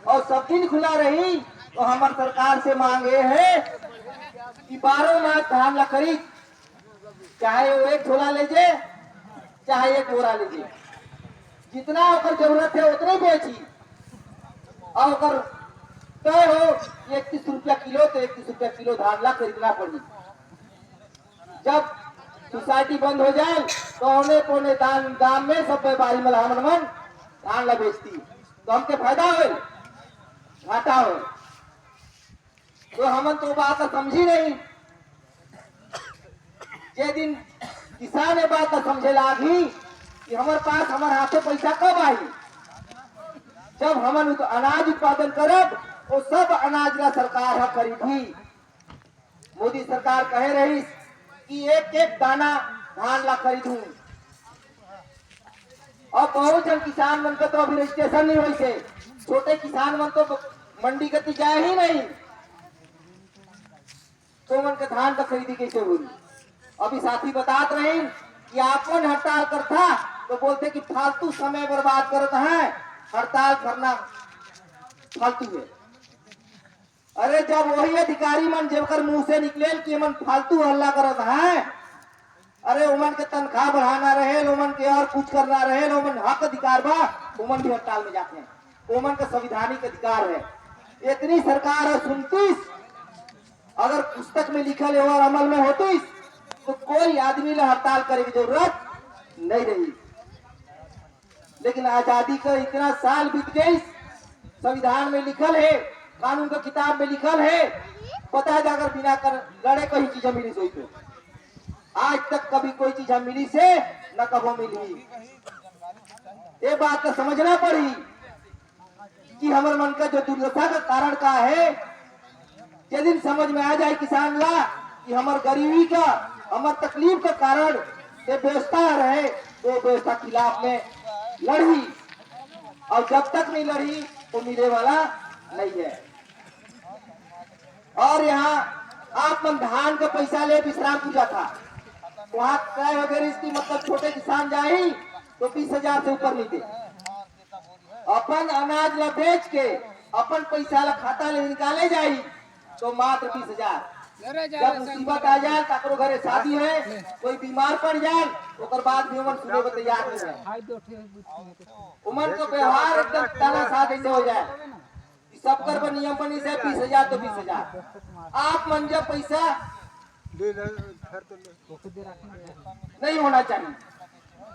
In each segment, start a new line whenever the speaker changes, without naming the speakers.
और सब दिन खुला रही तो हमारे सरकार से मांगे है कि 12 माह धान ला खरीद, चाहे वो एक झोला ले चाहे एक बोरा ले, जितना ओकर जरूरत है उतने बेची। और अगर तय हो 31 रुपया किलो तो 31 रुपया किलो धान ला खरीदना पड़ी। जब सोसाइटी बंद हो जाए तो औने पौने दाम में सब व्यापारी मलहामन मन धान ला बेचती, तो हमके फायदा हो घाटा हो। तो हमन तो बात समझी नहीं। जे दिन किसान बात समझे लागी कि हमारे पास हमारे हाथे पैसा कब आई, जब हमन तो अनाज उत्पादन करब वो सब अनाज ला सरकार खरीदी। मोदी सरकार कहे रही कि एक एक दाना धान ला खरीदू। और बहुत जन किसान मन का तो अभी रजिस्ट्रेशन नहीं हुई से, छोटे किसान मन तो मंडी गति जाए ही नहीं, तो मन के धान का खरीदी कैसे हुई। अभी साथी बतात रहे कि आपन हड़ताल करता तो बोलते कि फालतू समय बर्बाद करता है, हड़ताल करना फालतू है। अरे जब वही अधिकारी मन जेकर मुंह से निकले कि मन फालतू हल्ला करत है, अरे उमन के तनख्वाह बढ़ाना रहे, उमन के और कुछ करना रहे, उमन हक अधिकार बा, उमन भी हड़ताल में जाते हैं। उमन का संविधानिक अधिकार है। इतनी सरकार है सुनतीस, अगर पुस्तक में लिखल है और अमल में होती तो कोई आदमी ला हड़ताल करे की जरूरत नहीं रही। लेकिन आजादी का इतना साल बीत गई, संविधान में लिखल है, कानून का किताब में लिखल है, पता है अगर बिना कर लड़े कोई चीज मिली सोई तो आज तक कभी कोई चीज मिली से न कबो मिली। ये बात तो समझना पड़ी कि हमारे मन का जो दुर्दशा का कारण का है, ये दिन समझ में आ जाए किसान ला कि हमार गरीबी का हमार तकलीफ का कारण ये व्यवस्था रहे, तो व्यवस्था खिलाफ में लड़ी। और जब तक नहीं लड़ी तो मिले वाला नहीं है। और यहाँ आप मन धान का पैसा ले विश्राम पूजा था, वहां क्रय वगैरह इसकी मतलब छोटे किसान जाए तो 20,000 से ऊपर नहीं दे। अपन अनाज ला बेच के अपन पैसा ला खाता ले निकाले जाई तो मात्र 20,000। जब मुसीबत आ जाए ककरो घरे शादी है, कोई बीमार पड़ जाए, ओकर बाद भी उमन सुने को तैयार नहीं है। उमन का व्यवहार एकदम तानाशाह ऐसे हो जाए, सब कर नियम बनी से 20,000 तो 20,000। आप मन जब पैसा नहीं होना चाहिए,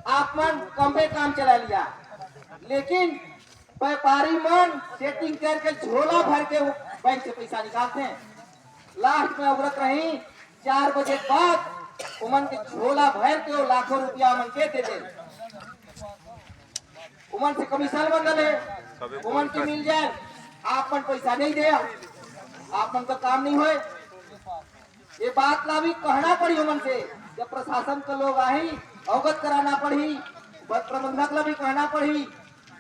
आप मन कमे काम चला लिया, लेकिन व्यापारी मन सेटिंग करके झोला भर के बैंक से पैसा निकालते हैं। लास्ट में उगरत रही 4 बजे बाद उमन के झोला भर के वो लाखों रुपया उमन के दे दे। उमन से कमीशन बंदल है, उमन की मिल जाए, आप मन पैसा नहीं दे, आप मन का काम नहीं होए। ये बात ला भी कहना पड़ी उमन से, जब प्रशासन के लोग आई अवगत कराना पड़ी, प्रबंधक ला भी कहना पड़ी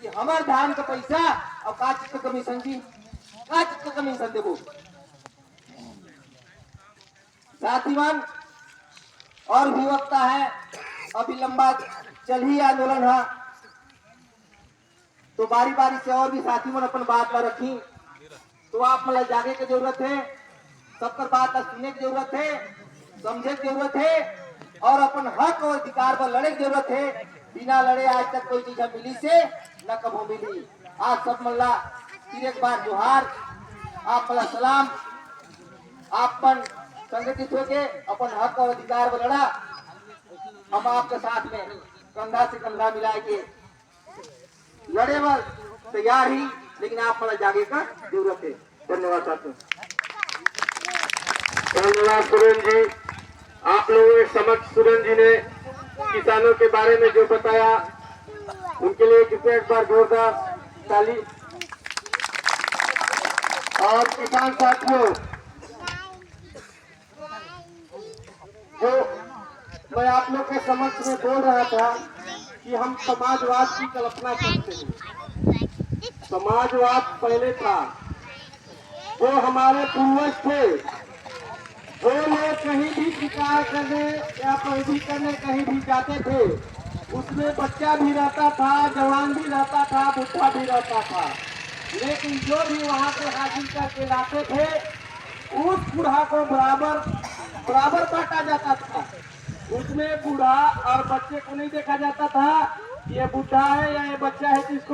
कि हमारे धान का पैसा और का चीज का कमीशन जी, का चीज का कमीशन देबो। साथीमान और भी वक्ता है, अभी लंबा चल ही आंदोलन है, तो बारी बारी से और भी साथी मन अपन बात ला रखी, तो आप मतलब जागे की जरूरत है, सबकर बात सुनने की जरूरत है, समझे की जरूरत है, और अपन हक और अधिकार पर लड़े की जरूरत है। बिना लड़े आज तक कोई चीज मिली से न कबो मिली। आज सब मल्ला फिर एक बार जोहार, आप मला सलाम, आप मन संगठित होके अपन हक और अधिकार पर लड़ा, हम आपके साथ में कंधा से कंधा मिला के लड़े में तैयार ही, लेकिन आप मला जागे का जरूरत है। धन्यवाद साथियों।
धन्यवाद सुरेन जी। आप लोगों के समक्ष सुरेन जी ने किसानों के बारे में जो बताया, उनके लिए कृपया एक बार जोरदार ताली। और किसान साथियों, जो मैं आप लोग के समक्ष में बोल रहा था कि हम समाजवाद की कल्पना करते हैं। समाजवाद पहले था, जो हमारे पूर्वज थे, वो लोग कहीं भी शिकार करने या पैरवी करने कहीं भी जाते थे, उसमें बच्चा भी रहता था, जवान भी रहता था, बुढ़ा भी रहता था। लेकिन जो भी वहां से हासिल करके लाते थे उस बूढ़ा को बराबर बराबर बांटा जाता था। उसमें बूढ़ा और बच्चे को नहीं देखा जाता था ये बूढ़ा है या ये बच्चा है जिसको